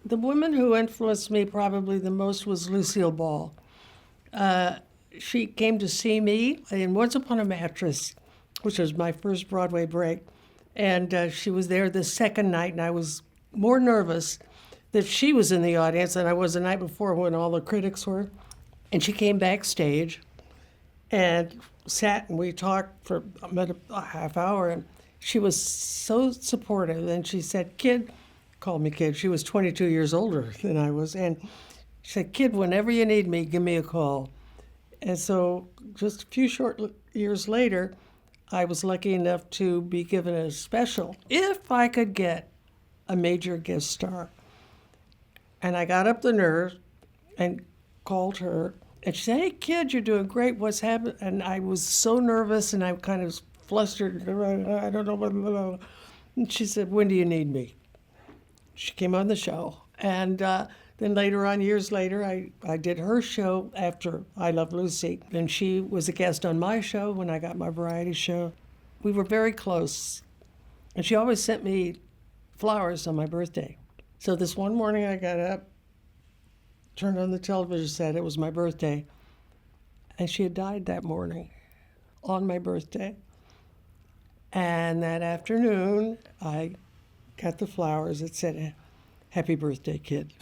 The woman who influenced me probably the most was Lucille Ball. She came to see me in Once Upon a Mattress, which was my first Broadway break. And she was there the second night, and I was more nervous that she was in the audience than I was the night before when all the critics were. And she came backstage and sat and we talked for a half hour. And she was so supportive. And she said, "Kid," called me kid. She was 22 years older than I was. And she said, "Kid, whenever you need me, give me a call." And so just a few short years later, I was lucky enough to be given a special if I could get a major guest star. And I got up the nerve and called her. And she said, "Hey, kid, you're doing great. What's happening?" And I was so nervous and I kind of flustered. I don't know what. And she said, "When do you need me?" She came on the show. And then later on, years later, I did her show after I Love Lucy. And she was a guest on my show when I got my variety show. We were very close. And she always sent me flowers on my birthday. So this one morning I got up, turned on the television set. It was my birthday. And she had died that morning on my birthday. And that afternoon, I got the flowers that said, "Happy birthday, kid."